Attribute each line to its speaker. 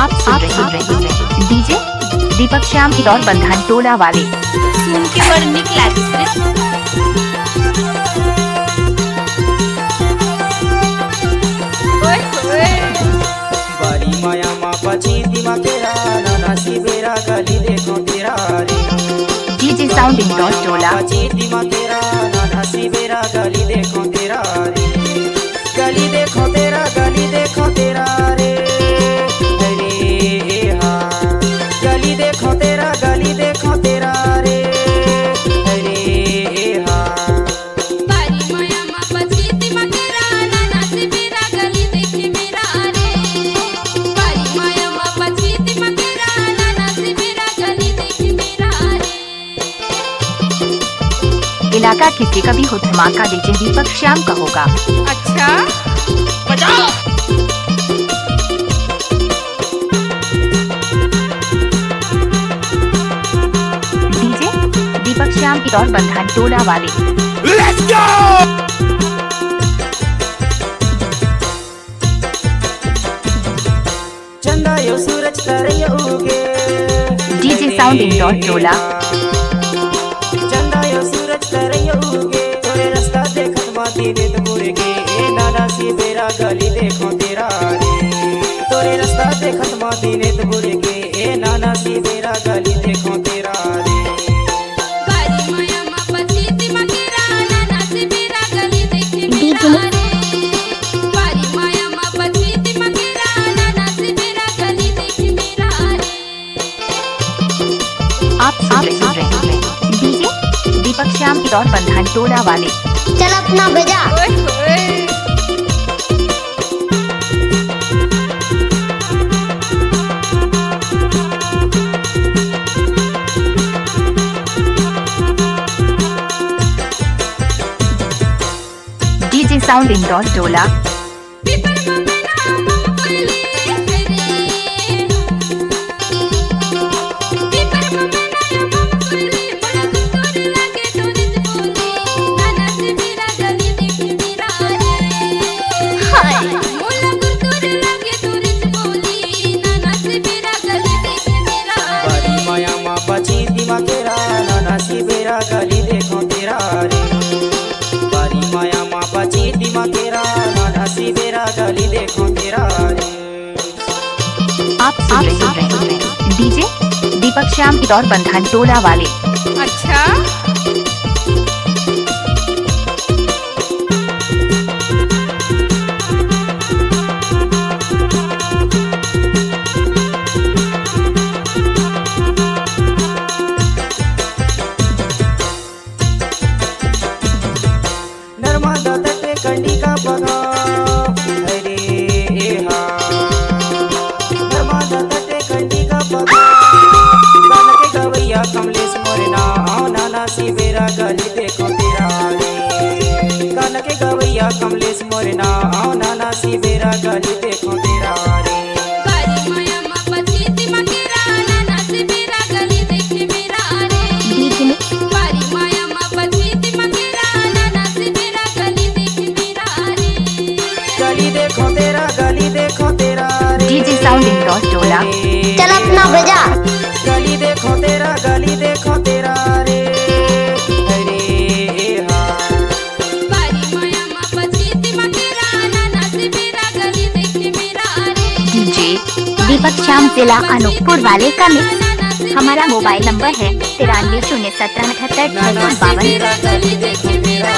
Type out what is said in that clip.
Speaker 1: आप सुन रहे हैं डीजे दीपक श्याम की दौर बंधन टोला वाले।
Speaker 2: सुन के बड़ निक लागिस रे।
Speaker 3: बारी माया माँ पची दिमा तेरा नाना सी बेरा गली देखो तेरा रे।
Speaker 1: डीजे साउंड इंडोर टोला।
Speaker 3: पची दिमा तेरा नाना सी बेरा गली देखो तेरा रे। गली देखो तेरा गली देखो तेरा रे। अरे हाँ गली देखो तेरा गली देखो तेरा रे। अरे हाँ
Speaker 2: बारी माया माँ पची दिमा तेरा नाना सी बेरा गली देखे मेरा रे। बारी माया माँ पची दिमा तेरा नाना सी बेरा गली देखे मेरा रे।
Speaker 1: इलाका किसी का भी हो धमाका डीजे दीपक श्याम का होगा।
Speaker 2: अच्छा बजाओ।
Speaker 1: डीजे दीपक श्याम की दौर बंधन टोला वाले।
Speaker 4: Let's go!
Speaker 3: चंदा यो सूरज तरय उगे।
Speaker 1: डीजे साउंड इंडोर टोला।
Speaker 3: चंदा यो सूरज तरय उगे। तोरे रास्ता देखत माती देत मुरे के। ए नाना सी बेरा गली देखो तेरा रे। तोरे रास्ता देखत माती देत मुरे के। ए नाना सी बेरा गली देखो तेरा रे।
Speaker 2: बारी माया माँ पची दिमा तेरा नाना सी बेरा गली देखे मेरा रे। बारी माया माँ पची दिमा तेरा नाना सी बेरा गली देखे मेरा रे।
Speaker 1: आप सुन रहे हैं डीजे दीपक श्याम की दौर बंधन टोला वाले।
Speaker 5: चल अपना बजा।
Speaker 1: डीजे साउंड इंडोर टोला।
Speaker 2: पीपर में नाम बोले रे। पीपर में नाम बोले बड़ा दूर लगे तो नित बोले। नाना से मेरा गली देखे मेरा रे। हाय मोला दूर लगे तो नित बोले। नाना से मेरा गली देखे मेरा
Speaker 3: बारी माया माँ पची दिमा तेरा नाना सी बेरा गली देखो तेरा रे। बारी माया माँ पची दिमा तेरा नाना सी बेरा गली देखो तेरा रे।
Speaker 1: आप सुन रहे हैं डीजे दीपक श्याम की दौर बंधन टोला वाले।
Speaker 2: अच्छा
Speaker 3: नर्मदा तटे कंडी का बगा। अरे हाँ नर्मदा तटे कंडी का बगा। गान के गवैया कमलेश मोरना आओ नाना सी बेरा गली देखो तेरा रे। गान के गवैया कमलेश मोरना आओ नाना सी बेरा गली देखो तेरा रे।
Speaker 2: बारी माया माँ पची दिमा तेरा नाना से बेरा गली देखे मेरा रे। बारी माया माँ पची दिमा तेरा नाना से बेरा गली देखे मेरा रे।
Speaker 3: गली देखो तेरा गली देखो तेरा रे।
Speaker 1: डीजे साउंड इंडोर टोला।
Speaker 5: चल अपना बजा।
Speaker 3: गली देखो तेरा रे। अरे हाँ
Speaker 2: बारी माया माँ पची दिमा तेरा नाना से बेरा गली देखे मेरा रे।
Speaker 1: डीजे दीपक श्याम जिला अनूपपुर वाले का मिक्स। हमारा मोबाइल नंबर है 93 017 78
Speaker 2: नाना से
Speaker 1: 52।
Speaker 2: बेरा गली देखे मेरा